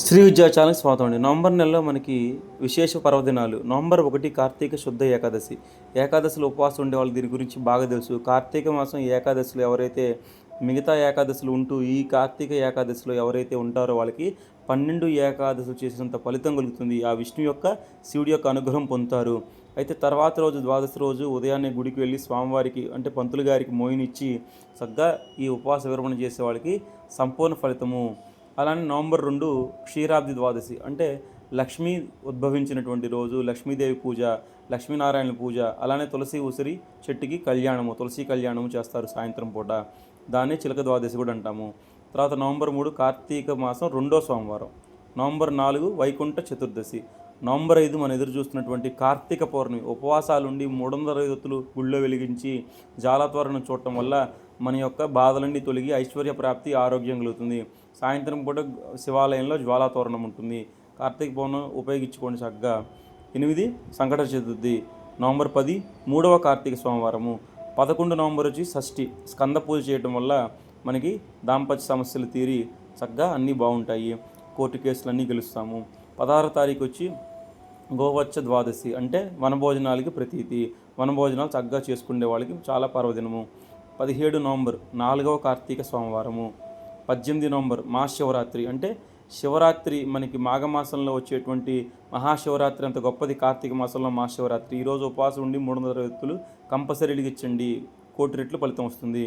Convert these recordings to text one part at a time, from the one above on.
శ్రీ విద్యా ఛానల్కి స్వాగతం అండి. నవంబర్ నెలలో మనకి విశేష పర్వదినాలు. నవంబర్ 1 కార్తీక శుద్ధ ఏకాదశి. ఏకాదశిలో ఉపవాసం ఉండేవాళ్ళు దీని గురించి బాగా తెలుసు. కార్తీక మాసం ఏకాదశిలో ఎవరైతే మిగతా ఏకాదశులు ఉంటూ ఈ కార్తీక ఏకాదశిలో ఎవరైతే ఉంటారో వాళ్ళకి 12 ఏకాదశులు చేసినంత ఫలితం కలుగుతుంది. ఆ విష్ణు యొక్క శివుడి యొక్క అనుగ్రహం పొందుతారు. అయితే తర్వాత రోజు ద్వాదశి రోజు ఉదయాన్నే గుడికి వెళ్ళి స్వామివారికి అంటే పంతులు గారికి మోయినిచ్చి చక్కగా ఈ ఉపవాస విరమణ చేసే వాళ్ళకి సంపూర్ణ ఫలితము. అలానే నవంబర్ 2 క్షీరాబ్ది ద్వాదశి అంటే లక్ష్మీ ఉద్భవించినటువంటి రోజు. లక్ష్మీదేవి పూజ, లక్ష్మీనారాయణ పూజ, అలానే తులసి ఉసిరి చెట్టుకి కళ్యాణము, తులసి కళ్యాణము చేస్తారు సాయంత్రం పూట. దాన్ని చిలక ద్వాదశి కూడా అంటాము. తర్వాత నవంబర్ 3 కార్తీక మాసం 2వ సోమవారం. నవంబర్ 4 వైకుంఠ చతుర్దశి. నవంబర్ 5 మనం ఎదురు చూస్తున్నటువంటి కార్తీక పౌర్ణమి. ఉపవాసాలుండి 300 గుళ్ళో వెలిగించి జాలతోరణం చూడటం వల్ల మన యొక్క బాధలన్నీ తొలగి ఐశ్వర్య ప్రాప్తి, ఆరోగ్యం కలుగుతుంది. సాయంత్రం పూట శివాలయంలో జ్వాలాతోరణం ఉంటుంది. కార్తీక పౌర్ణమి ఉపయోగించుకోండి చక్కగా. 8 సంకట చతుర్థి. నవంబర్ 10 3వ కార్తీక సోమవారము. 11 నవంబర్ వచ్చి షష్ఠి. స్కంద పూజ చేయడం వల్ల మనకి దాంపత్య సమస్యలు తీరి చక్కగా అన్నీ బాగుంటాయి. కోర్టు కేసులన్నీ గెలుస్తాము. 16వ తారీఖు వచ్చి గోవచ్చ ద్వాదశి అంటే వనభోజనాలకి ప్రతీతి. వనభోజనాలు చక్కగా చేసుకునే వాళ్ళకి చాలా పర్వదినము. 17 నవంబర్ 4వ కార్తీక సోమవారము. 18 నవంబర్ మహాశివరాత్రి అంటే శివరాత్రి మనకి మాఘమాసంలో వచ్చేటువంటి మహాశివరాత్రి అంత గొప్పది. కార్తీక మాసంలో మహాశివరాత్రి. ఈరోజు ఉపవాసం ఉండి 300 ఎత్తులు కంపల్సరీ వెలిగించండి, 1,00,00,000 రెట్లు ఫలితం వస్తుంది.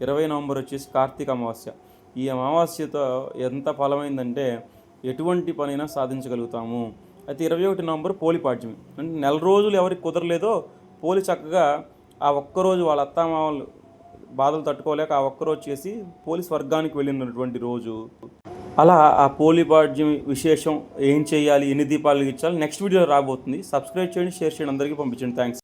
20 నవంబర్ వచ్చేసి కార్తీక అమావాస్య. ఈ అమావాస్యతో ఎంత ఫలమైందంటే ఎటువంటి పనైనా సాధించగలుగుతాము. అయితే 21 నవంబర్ పోలిపాడ్యమి అంటే నెల రోజులు ఎవరికి కుదరలేదో పోలి చక్కగా ఆ ఒక్కరోజు వాళ్ళ అత్తామామలు బాధలు తట్టుకోలేక ఆ ఒక్కరోజు చేసి పోలీస్ వర్గానికి వెళ్ళినటువంటి రోజు. అలా ఆ పోలిపాడ్యమి విశేషం ఏం చేయాలి, ఎన్ని దీపాలు ఇచ్చాలి నెక్స్ట్ వీడియో రాబోతుంది. సబ్స్క్రైబ్ చేయండి, షేర్ చేయండి, అందరికీ పంపించండి. థ్యాంక్స్.